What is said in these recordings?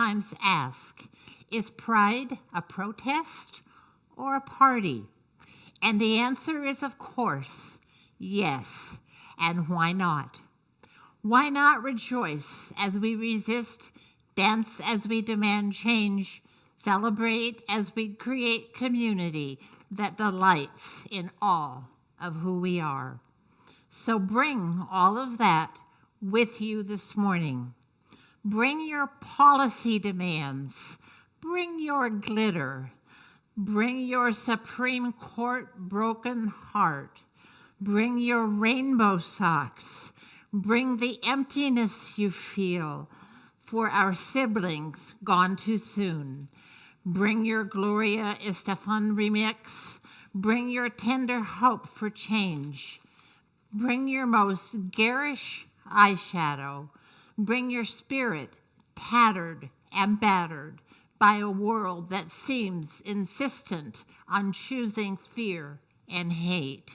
sometimes ask, is pride a protest or a party? And the answer is, of course, yes. And why not? Why not rejoice as we resist, dance as we demand change, celebrate as we create community that delights in all of who we are? So bring all of that with you this morning. Bring your policy demands. Bring your glitter. Bring your Supreme Court broken heart. Bring your rainbow socks. Bring the emptiness you feel for our siblings gone too soon. Bring your Gloria Estefan remix. Bring your tender hope for change. Bring your most garish eyeshadow. Bring your spirit tattered and battered by a world that seems insistent on choosing fear and hate.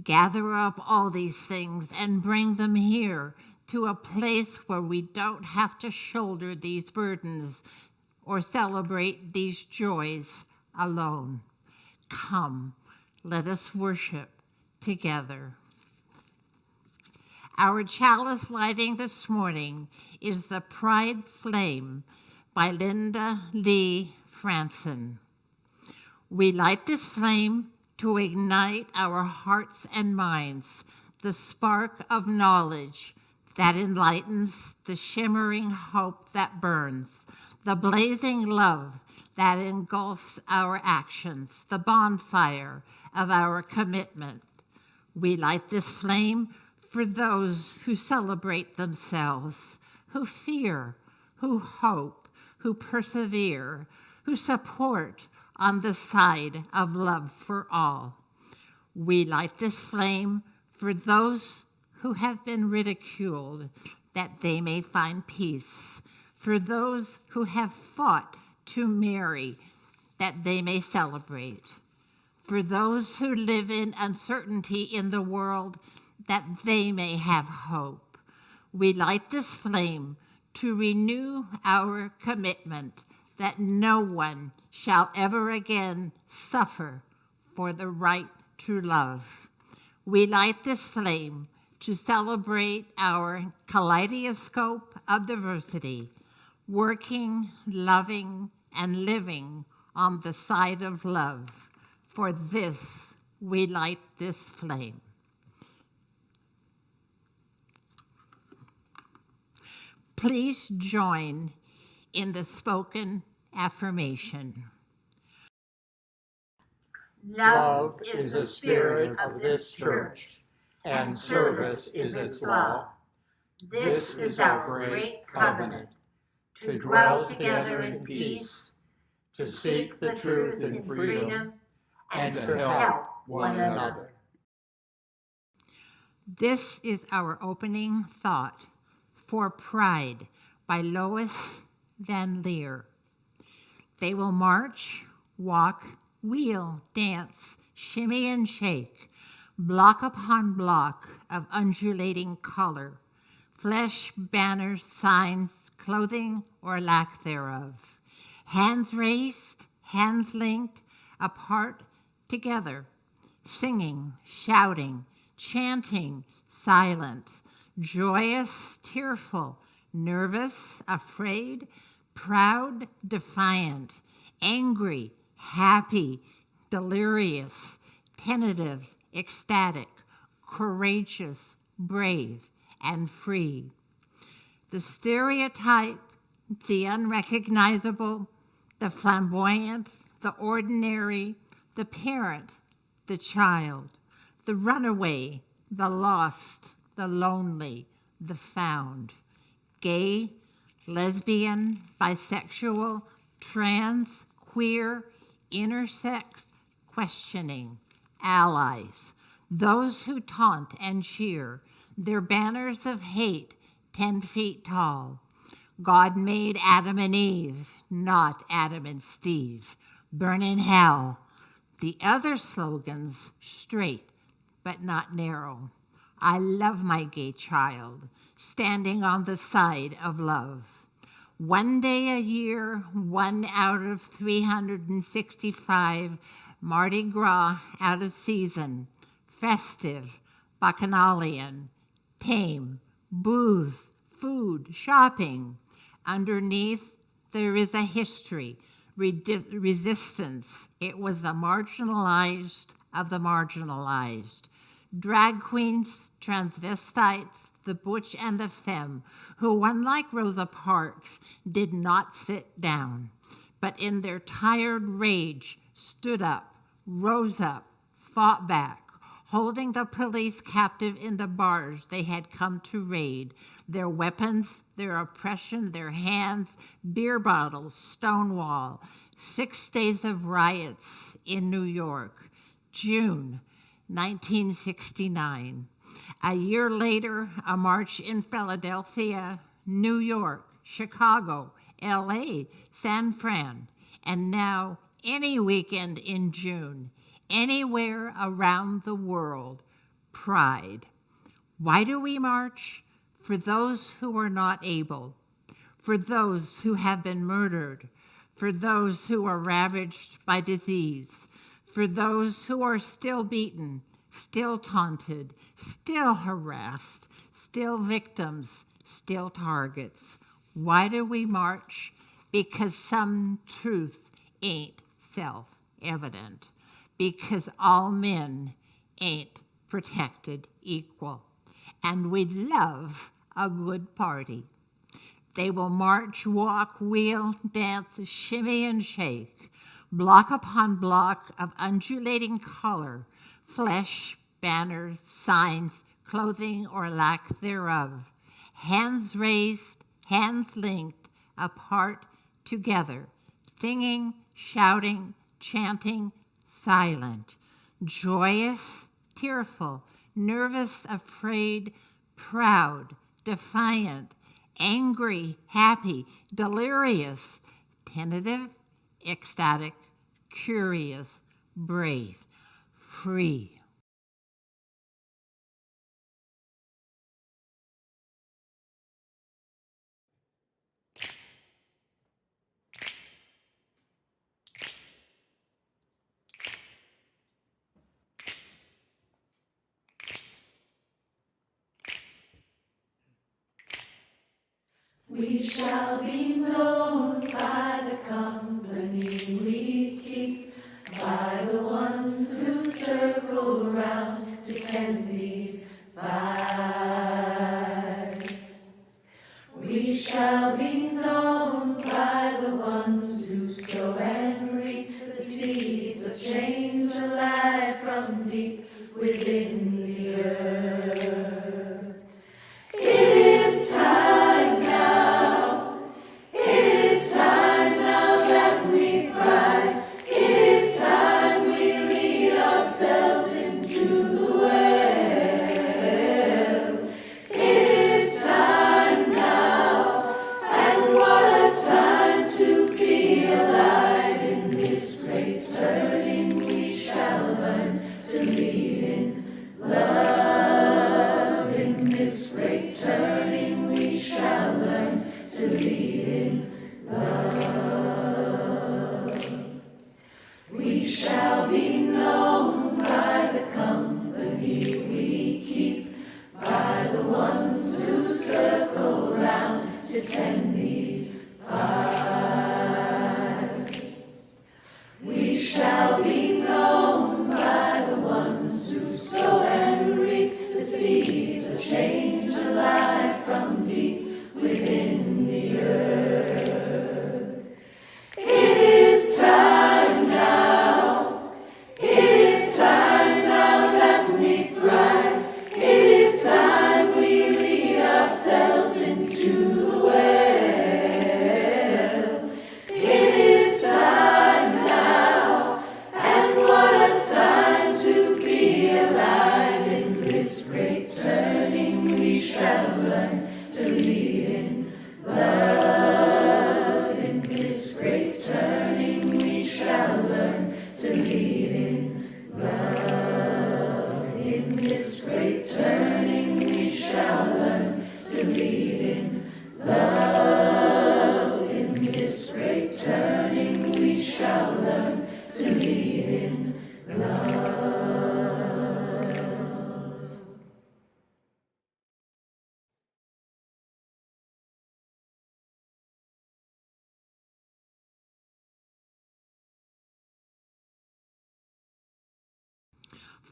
Gather up all these things and bring them here to a place where we don't have to shoulder these burdens or celebrate these joys alone. Come, let us worship together. Our chalice lighting this morning is the Pride Flame by Linda Lee Franson. We light this flame to ignite our hearts and minds, the spark of knowledge that enlightens, the shimmering hope that burns, the blazing love that engulfs our actions, the bonfire of our commitment. We light this flame for those who celebrate themselves, who fear, who hope, who persevere, who support on the side of love for all. We light this flame for those who have been ridiculed, that they may find peace, for those who have fought to marry, that they may celebrate, for those who live in uncertainty in the world, that they may have hope. We light this flame to renew our commitment that no one shall ever again suffer for the right to love. We light this flame to celebrate our kaleidoscope of diversity, working, loving, and living on the side of love. For this, we light this flame. Please join in the spoken affirmation. Love is the spirit of this church, and service is its law. This is our great covenant, to dwell together in peace, to seek the truth in freedom, and to help one another. This is our opening thought for Pride by Lois Van Leer. They will march, walk, wheel, dance, shimmy and shake, block upon block of undulating color, flesh, banners, signs, clothing, or lack thereof. Hands raised, hands linked, apart, together, singing, shouting, chanting, silent, joyous, tearful, nervous, afraid, proud, defiant, angry, happy, delirious, tentative, ecstatic, courageous, brave, and free. The stereotype, the unrecognizable, the flamboyant, the ordinary, the parent, the child, the runaway, the lost, the lonely, the found, gay, lesbian, bisexual, trans, queer, intersex, questioning, allies, those who taunt and cheer, their banners of hate 10 feet tall. God made Adam and Eve, not Adam and Steve. Burn in hell. The other slogans, straight but not narrow. I love my gay child, standing on the side of love. One day a year, 1 out of 365, Mardi Gras out of season, festive, bacchanalian, tame, booze, food, shopping. Underneath, there is a history, resistance. It was the marginalized of the marginalized. Drag queens, transvestites, the butch and the femme, who, unlike Rosa Parks, did not sit down, but in their tired rage stood up, rose up, fought back, holding the police captive in the bars they had come to raid. Their weapons, their oppression, their hands, beer bottles, Stonewall. 6 days of riots in New York, June 1969. A year later, a march in Philadelphia, New York, Chicago, LA, San Fran, and now any weekend in June, anywhere around the world, Pride. Why do we march? For those who are not able, for those who have been murdered, for those who are ravaged by disease, for those who are still beaten, still taunted, still harassed, still victims, still targets. Why do we march? Because some truth ain't self-evident. Because all men ain't protected equal. And we love a good party. They will march, walk, wheel, dance, shimmy, and shake, block upon block of undulating color, flesh, banners, signs, clothing, or lack thereof. Hands raised, hands linked, apart, together, singing, shouting, chanting, silent, joyous, tearful, nervous, afraid, proud, defiant, angry, happy, delirious, tentative, ecstatic, curious, brave, free. We shall be known by the company we keep, by the ones who circle round to tend these fires. We shall be known by the ones who sow and reap the seeds of change alive from deep within the earth. It is time now. It is time now that we cry. It is time we lead ourselves into the way.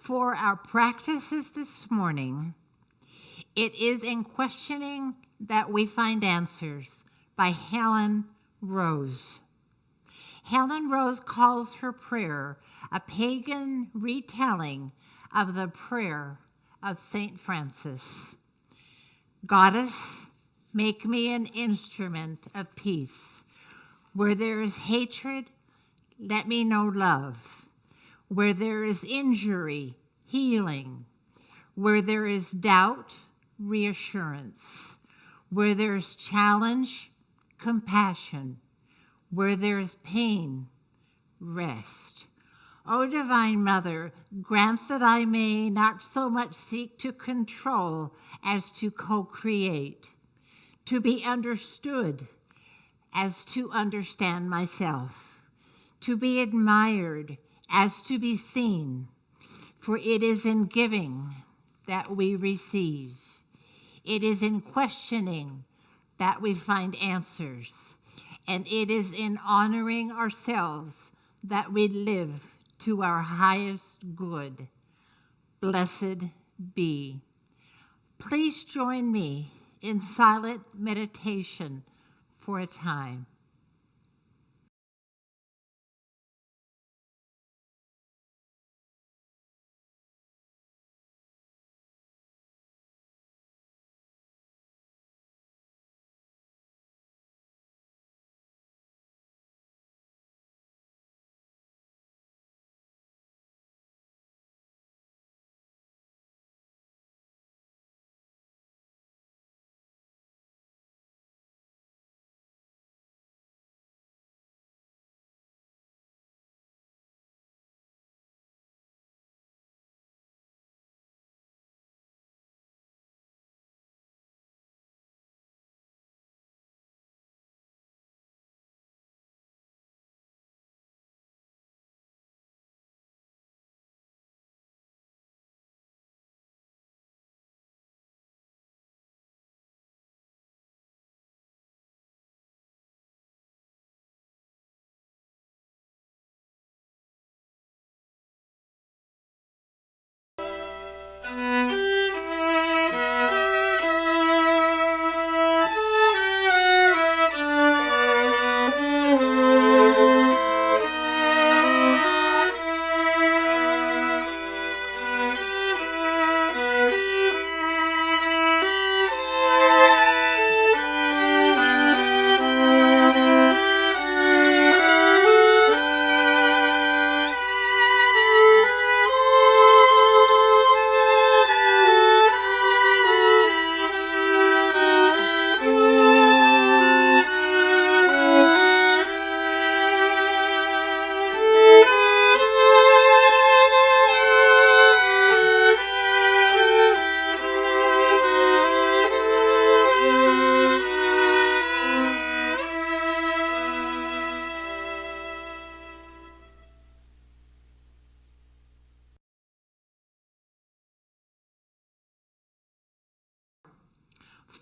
For our practices this morning, it is in questioning that we find answers by Helen Rose. Helen Rose calls her prayer a pagan retelling of the prayer of St. Francis. Goddess, make me an instrument of peace. Where there is hatred, let me know love. Where there is injury, healing. Where there is doubt, reassurance. Where there is challenge, compassion. Where there is pain, rest. O Divine Mother, grant that I may not so much seek to control as to co-create, to be understood as to understand myself, to be admired as to be seen, for it is in giving that we receive. It is in questioning that we find answers, and it is in honoring ourselves that we live to our highest good. Blessed be. Please join me in silent meditation for a time.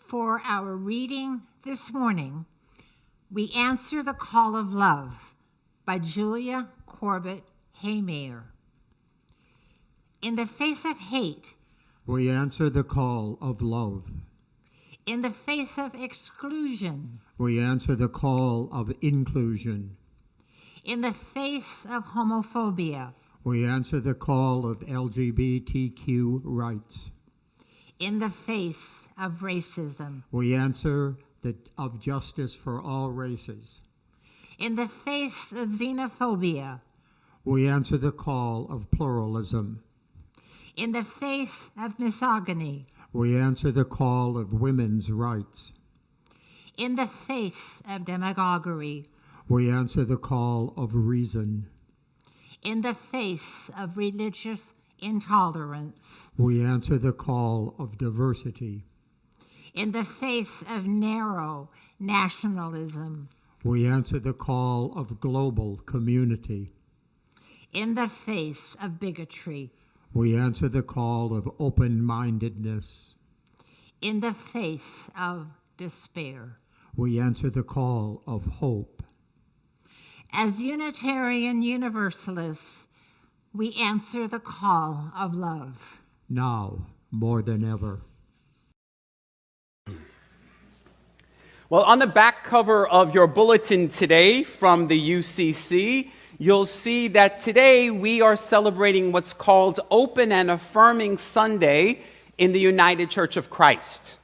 For our reading this morning, we answer the call of love by Julia Corbett Haymayer. In the face of hate, we answer the call of love. In the face of exclusion, we answer the call of inclusion. In the face of homophobia, we answer the call of LGBTQ rights. In the face of racism, we answer of justice for all races. In the face of xenophobia, we answer the call of pluralism. In the face of misogyny, we answer the call of women's rights. In the face of demagoguery, we answer the call of reason. In the face of religious intolerance, we answer the call of diversity. In the face of narrow nationalism, we answer the call of global community. In the face of bigotry, we answer the call of open-mindedness. In the face of despair, we answer the call of hope. As Unitarian Universalists, We answer the call of love. Now, more than ever. Well, on the back cover of your bulletin today from the UCC, you'll see that today we are celebrating what's called Open and Affirming Sunday in the United Church of Christ.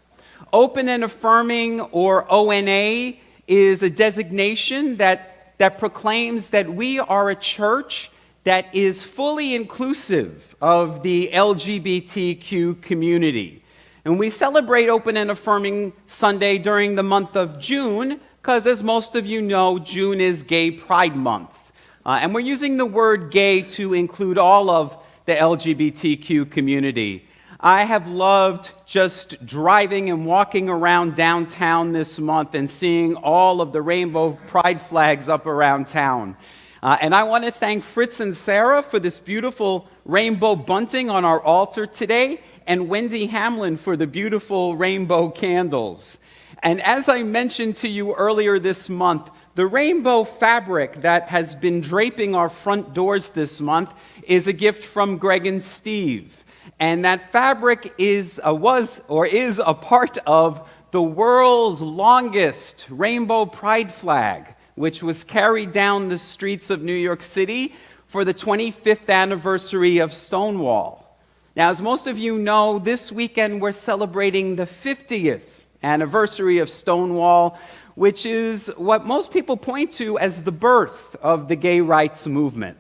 Open and Affirming, or ONA, is a designation that proclaims that we are a church that is fully inclusive of the LGBTQ community. And we celebrate Open and Affirming Sunday during the month of June, because as most of you know, June is Gay Pride Month. And we're using the word gay to include all of the LGBTQ community. I have loved just driving and walking around downtown this month and seeing all of the rainbow pride flags up around town. And I want to thank Fritz and Sarah for this beautiful rainbow bunting on our altar today, and Wendy Hamlin for the beautiful rainbow candles. And as I mentioned to you earlier this month, the rainbow fabric that has been draping our front doors this month is a gift from Greg and Steve. And that fabric was a part of the world's longest rainbow pride flag, which was carried down the streets of New York City for the 25th anniversary of Stonewall. Now, as most of you know, this weekend we're celebrating the 50th anniversary of Stonewall, which is what most people point to as the birth of the gay rights movement.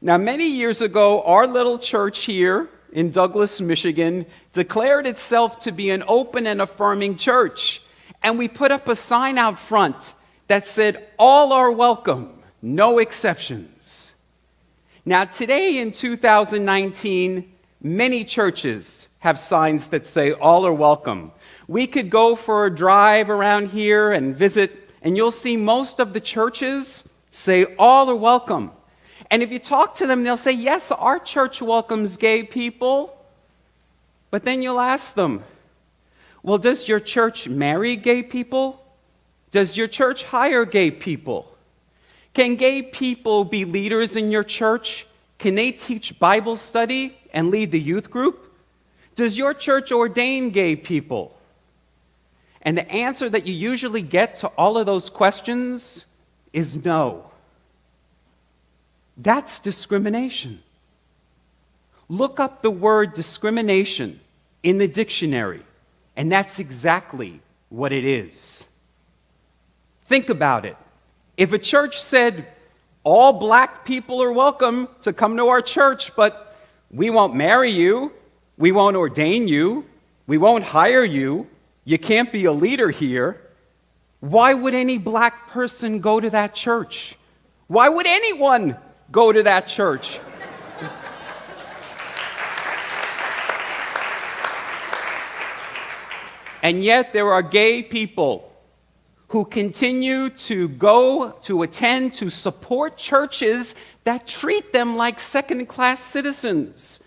Now, many years ago, our little church here in Douglas, Michigan, declared itself to be an open and affirming church. And we put up a sign out front that said, "All are welcome, no exceptions." Now, today in 2019, many churches have signs that say, "All are welcome." We could go for a drive around here and visit, and you'll see most of the churches say, "All are welcome." And if you talk to them, they'll say, "Yes, our church welcomes gay people." But then you'll ask them, "Well, does your church marry gay people? Does your church hire gay people? Can gay people be leaders in your church? Can they teach Bible study and lead the youth group? Does your church ordain gay people?" And the answer that you usually get to all of those questions is no. That's discrimination. Look up the word discrimination in the dictionary, and that's exactly what it is. Think about it. If a church said, "All black people are welcome to come to our church, but we won't marry you, we won't ordain you, we won't hire you, you can't be a leader here," why would any black person go to that church? Why would anyone go to that church? And yet there are gay people who continue to go, to attend, to support churches that treat them like second-class citizens.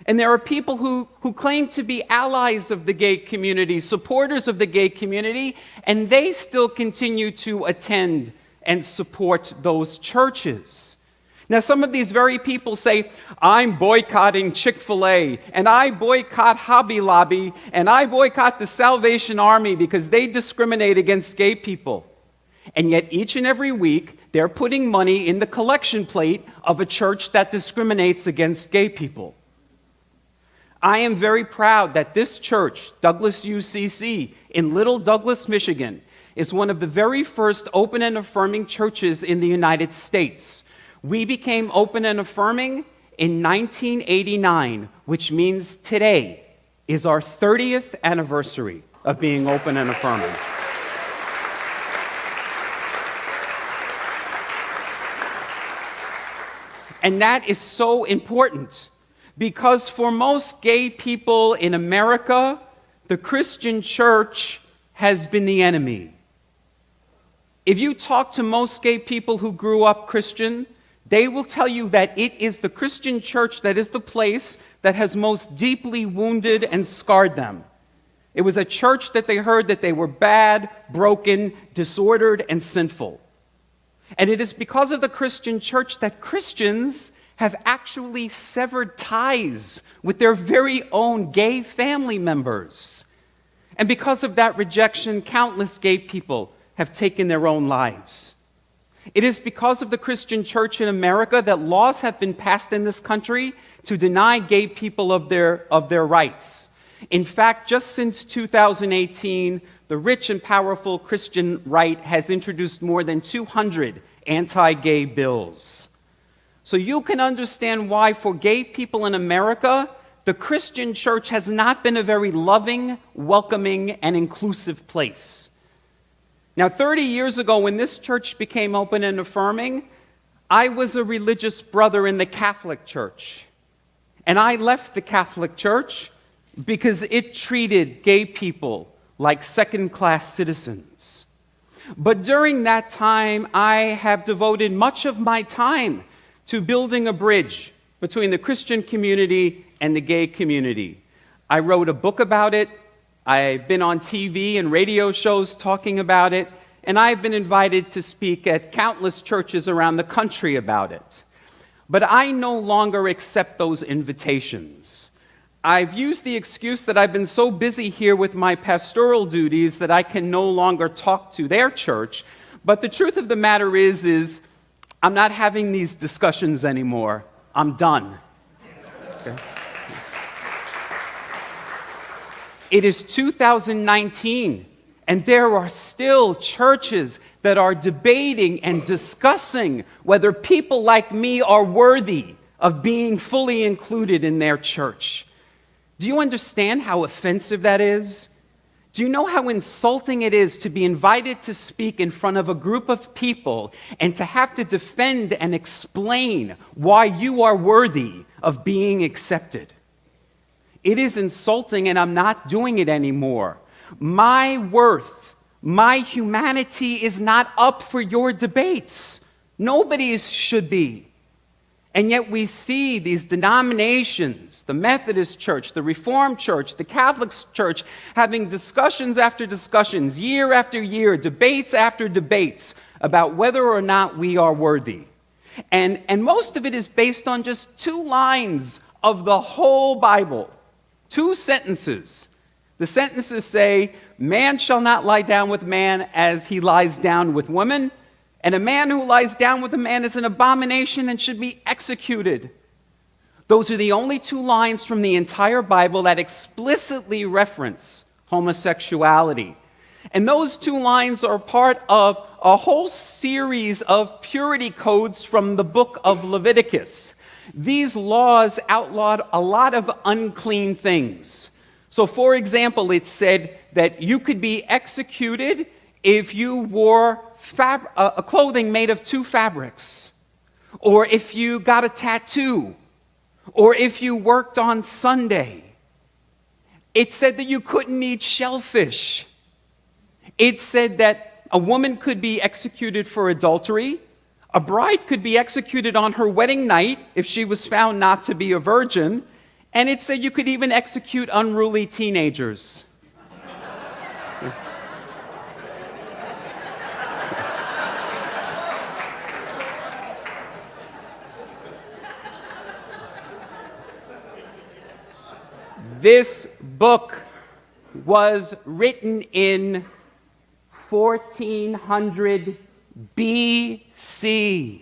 And there are people who claim to be allies of the gay community, supporters of the gay community, and they still continue to attend and support those churches. Now, some of these very people say, "I'm boycotting Chick-fil-A, and I boycott Hobby Lobby, and I boycott the Salvation Army because they discriminate against gay people." And yet each and every week, they're putting money in the collection plate of a church that discriminates against gay people. I am very proud that this church, Douglas UCC, in Little Douglas, Michigan, is one of the very first open and affirming churches in the United States. We became open and affirming in 1989, which means today is our 30th anniversary of being open and affirming. And that is so important because for most gay people in America, the Christian church has been the enemy. If you talk to most gay people who grew up Christian, they will tell you that it is the Christian church that is the place that has most deeply wounded and scarred them. It was a church that they heard that they were bad, broken, disordered, and sinful. And it is because of the Christian church that Christians have actually severed ties with their very own gay family members. And because of that rejection, countless gay people have taken their own lives. It is because of the Christian church in America that laws have been passed in this country to deny gay people of their rights. In fact, just since 2018, the rich and powerful Christian right has introduced more than 200 anti-gay bills. So you can understand why, for gay people in America, the Christian church has not been a very loving, welcoming, and inclusive place. Now, 30 years ago, when this church became open and affirming, I was a religious brother in the Catholic Church. And I left the Catholic Church because it treated gay people like second-class citizens. But during that time, I have devoted much of my time to building a bridge between the Christian community and the gay community. I wrote a book about it. I've been on TV and radio shows talking about it, and I've been invited to speak at countless churches around the country about it. But I no longer accept those invitations. I've used the excuse that I've been so busy here with my pastoral duties that I can no longer talk to their church. But the truth of the matter is I'm not having these discussions anymore. I'm done. Okay. It is 2019, and there are still churches that are debating and discussing whether people like me are worthy of being fully included in their church. Do you understand how offensive that is? Do you know how insulting it is to be invited to speak in front of a group of people and to have to defend and explain why you are worthy of being accepted? It is insulting, and I'm not doing it anymore. My worth, my humanity is not up for your debates. Nobody's should be. And yet we see these denominations, the Methodist Church, the Reformed Church, the Catholic Church, having discussions after discussions, year after year, debates after debates about whether or not we are worthy. And most of it is based on just 2 lines of the whole Bible. 2 sentences. The sentences say, man shall not lie down with man as he lies down with woman, and a man who lies down with a man is an abomination and should be executed. Those are the only 2 lines from the entire Bible that explicitly reference homosexuality. And those 2 lines are part of a whole series of purity codes from the book of Leviticus. These laws outlawed a lot of unclean things. So, for example, it said that you could be executed if you wore a clothing made of 2 fabrics, or if you got a tattoo, or if you worked on Sunday. It said that you couldn't eat shellfish. It said that a woman could be executed for adultery. A bride could be executed on her wedding night if she was found not to be a virgin. And it said you could even execute unruly teenagers. This book was written in 1400 BC.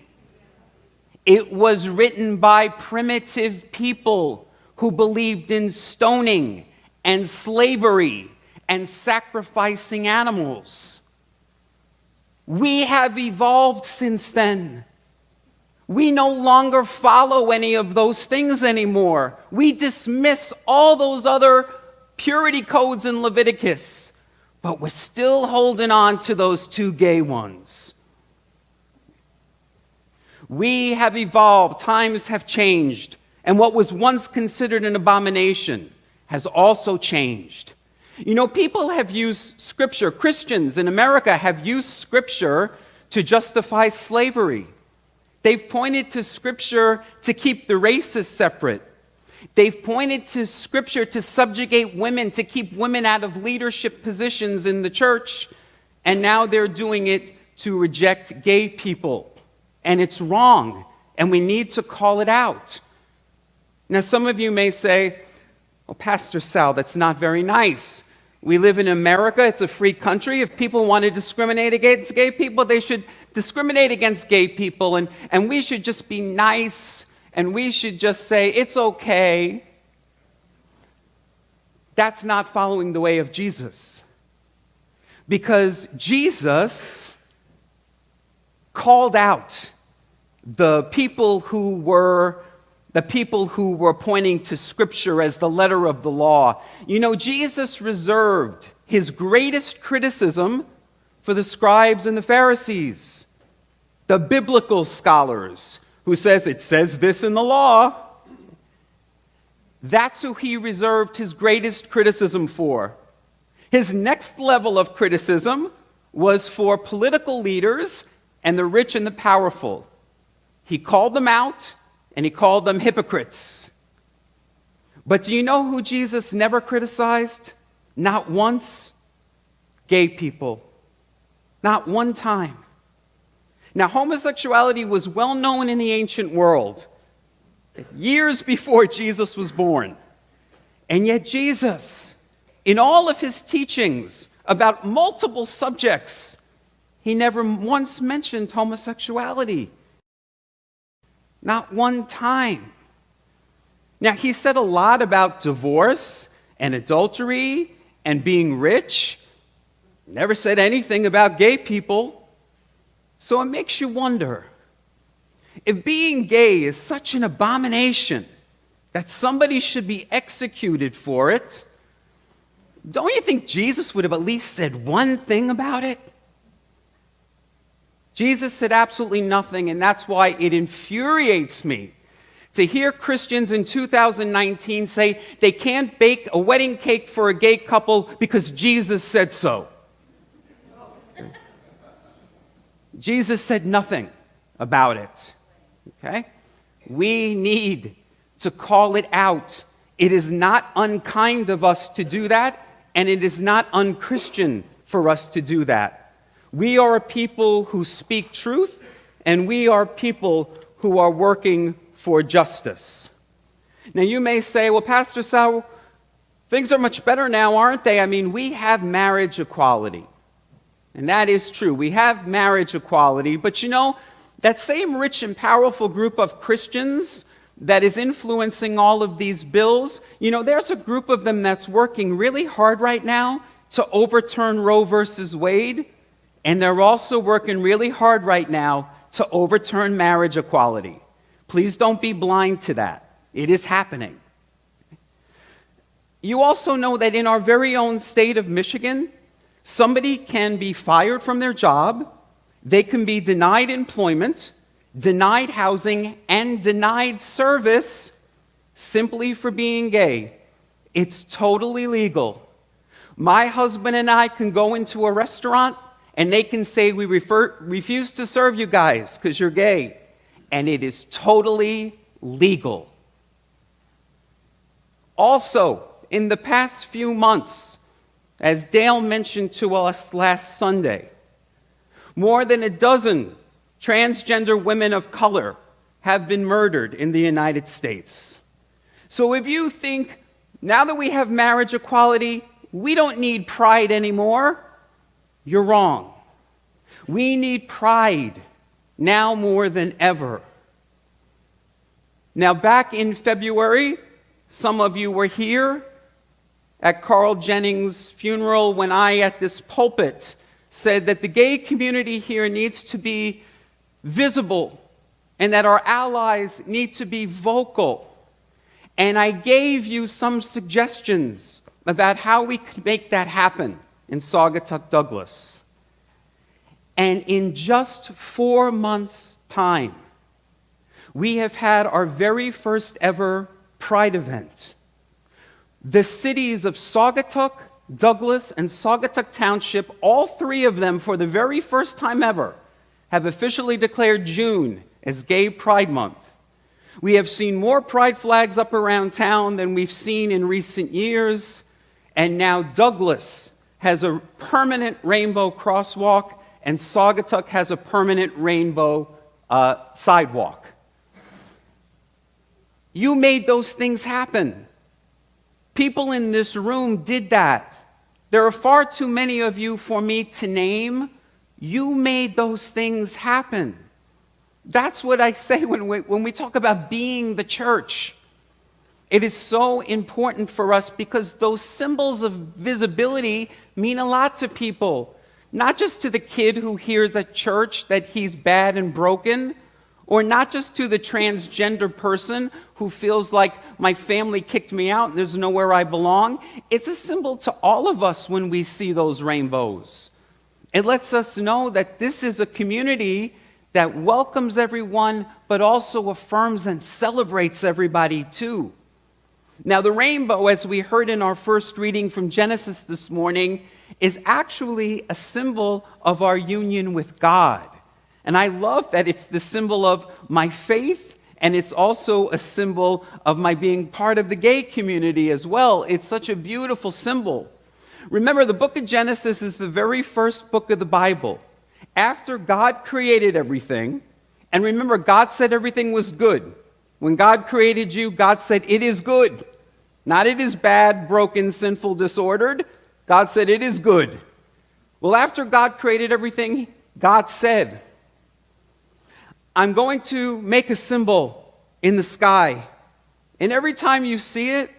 It was written by primitive people who believed in stoning and slavery and sacrificing animals. We have evolved since then. We no longer follow any of those things anymore. We dismiss all those other purity codes in Leviticus, but we're still holding on to those 2 gay ones. We have evolved, times have changed, and what was once considered an abomination has also changed. You know, people have used Scripture, Christians in America have used Scripture to justify slavery. They've pointed to Scripture to keep the races separate. They've pointed to Scripture to subjugate women, to keep women out of leadership positions in the church. And now they're doing it to reject gay people. And it's wrong. and we need to call it out. Now, some of you may say, well, Pastor Sal, that's not very nice. We live in America. It's a free country. If people want to discriminate against gay people, they should discriminate against gay people, and we should just be nice, and we should just say, it's okay. That's not following the way of Jesus. Because Jesus called out the people who were pointing to Scripture as the letter of the law. You know, Jesus reserved his greatest criticism for the scribes and the Pharisees, the biblical scholars who says it says this in the law. That's who he reserved his greatest criticism for. His next level of criticism was for political leaders and the rich and the powerful. He called them out, and he called them hypocrites. But do you know who Jesus never criticized? Not once. Gay people. Not one time. Now, homosexuality was well known in the ancient world, years before Jesus was born. And yet Jesus, in all of his teachings about multiple subjects, he never once mentioned homosexuality. Not one time. Now, he said a lot about divorce and adultery and being rich. Never said anything about gay people. So it makes you wonder, if being gay is such an abomination that somebody should be executed for it, don't you think Jesus would have at least said one thing about it? Jesus said absolutely nothing, and that's why it infuriates me to hear Christians in 2019 say they can't bake a wedding cake for a gay couple because Jesus said so. Jesus said nothing about it. Okay? We need to call it out. It is not unkind of us to do that, and it is not unchristian for us to do that. We are a people who speak truth, and we are people who are working for justice. Now, you may say, well, Pastor Sal, things are much better now, aren't they? I mean, we have marriage equality. And that is true. We have marriage equality. But you know, that same rich and powerful group of Christians that is influencing all of these bills, you know, there's a group of them that's working really hard right now to overturn Roe versus Wade. And they're also working really hard right now to overturn marriage equality. Please don't be blind to that. It is happening. You also know that in our very own state of Michigan, somebody can be fired from their job, they can be denied employment, denied housing, and denied service simply for being gay. It's totally legal. My husband and I can go into a restaurant and they can say, we refuse to serve you guys because you're gay. And it is totally legal. Also, in the past few months, as Dale mentioned to us last Sunday, more than a dozen transgender women of color have been murdered in the United States. So if you think, now that we have marriage equality, we don't need pride anymore, you're wrong. We need pride now more than ever. Now, back in February, some of you were here at Carl Jennings' funeral when I, at this pulpit, said that the gay community here needs to be visible and that our allies need to be vocal. And I gave you some suggestions about how we could make that happen in Saugatuck, Douglas. And in just 4 months' time, we have had our very first ever Pride event. The cities of Saugatuck, Douglas, and Saugatuck Township, all three of them, for the very first time ever, have officially declared June as Gay Pride Month. We have seen more pride flags up around town than we've seen in recent years, and now Douglas has a permanent rainbow crosswalk, and Saugatuck has a permanent rainbow sidewalk. You made those things happen. People in this room did that. There are far too many of you for me to name. You made those things happen. That's what I say when we talk about being the church. It is so important for us because those symbols of visibility mean a lot to people. Not just to the kid who hears at church that he's bad and broken, or not just to the transgender person who feels like my family kicked me out and there's nowhere I belong. It's a symbol to all of us when we see those rainbows. It lets us know that this is a community that welcomes everyone, but also affirms and celebrates everybody too. Now, the rainbow, as we heard in our first reading from Genesis this morning, is actually a symbol of our union with God. And I love that it's the symbol of my faith, and it's also a symbol of my being part of the gay community as well. It's such a beautiful symbol. Remember, the book of Genesis is the very first book of the Bible. After God created everything, and remember, God said everything was good. When God created you, God said it is good. Not it is bad, broken, sinful, disordered. God said it is good. Well, after God created everything, God said, I'm going to make a symbol in the sky. And every time you see it,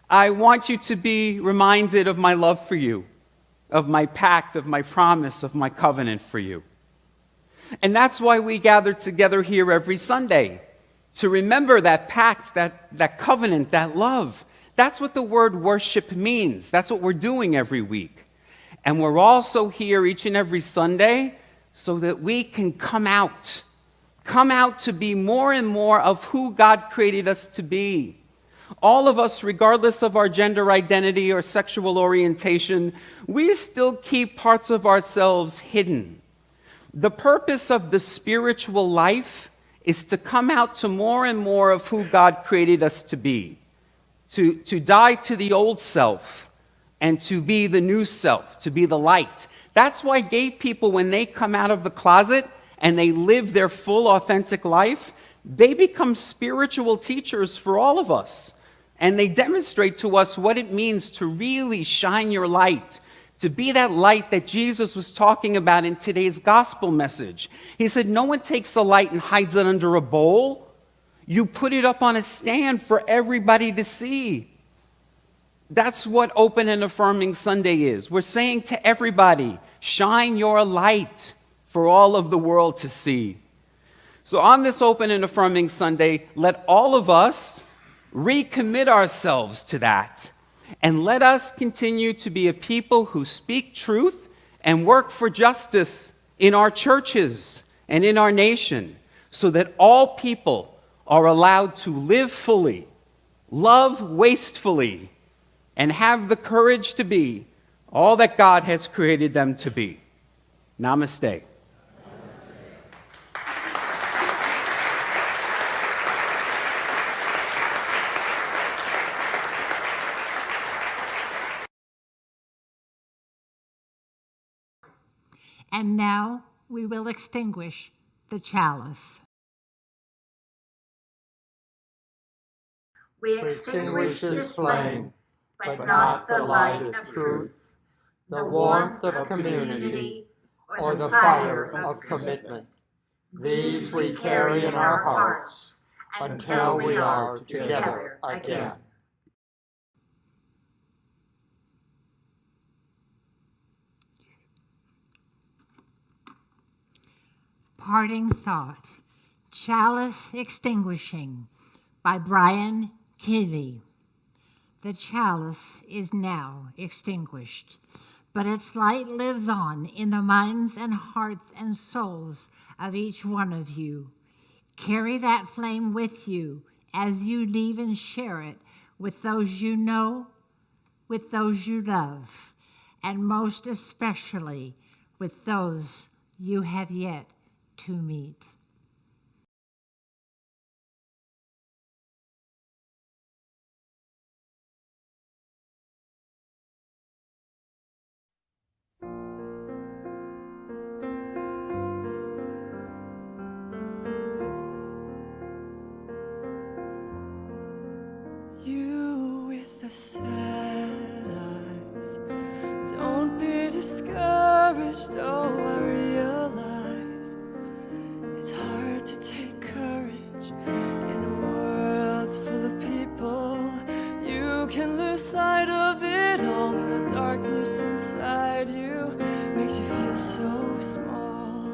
I want you to be reminded of my love for you, of my pact, of my promise, of my covenant for you. And that's why we gather together here every Sunday, to remember that pact, that covenant, that love. That's what the word worship means. That's what we're doing every week. And we're also here each and every Sunday so that we can come out to be more and more of who God created us to be. All of us, regardless of our gender identity or sexual orientation, we still keep parts of ourselves hidden. The purpose of the spiritual life is to come out to more and more of who God created us to be, to die to the old self and to be the new self, to be the light. That's why gay people, when they come out of the closet and they live their full, authentic life, they become spiritual teachers for all of us. And they demonstrate to us what it means to really shine your light, to be that light that Jesus was talking about in today's gospel message. He said, no one takes a light and hides it under a bowl. You put it up on a stand for everybody to see. That's what Open and Affirming Sunday is. We're saying to everybody, shine your light for all of the world to see. So on this Open and Affirming Sunday, let all of us recommit ourselves to that. And let us continue to be a people who speak truth and work for justice in our churches and in our nation, so that all people are allowed to live fully, love wastefully, and have the courage to be all that God has created them to be. Namaste. And now we will extinguish the chalice. We extinguish this flame, but not the light of truth, the warmth of community, or the fire of commitment. These we carry in our hearts until we are together again. Parting Thought, Chalice Extinguishing by Brian Keeley. The chalice is now extinguished, but its light lives on in the minds and hearts and souls of each one of you. Carry that flame with you as you leave and share it with those you know, with those you love, and most especially with those you have yet to meet. the sad eyes. Don't be discouraged, oh, I realize it's hard to take courage in worlds full of people. You can lose sight of it all, and the darkness inside you makes you feel so small.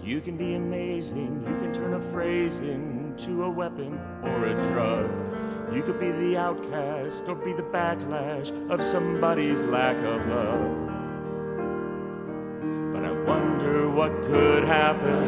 You can be amazing, you can turn a phrase into a weapon or a drug. You could be the outcast or be the backlash of somebody's lack of love. But I wonder what could happen.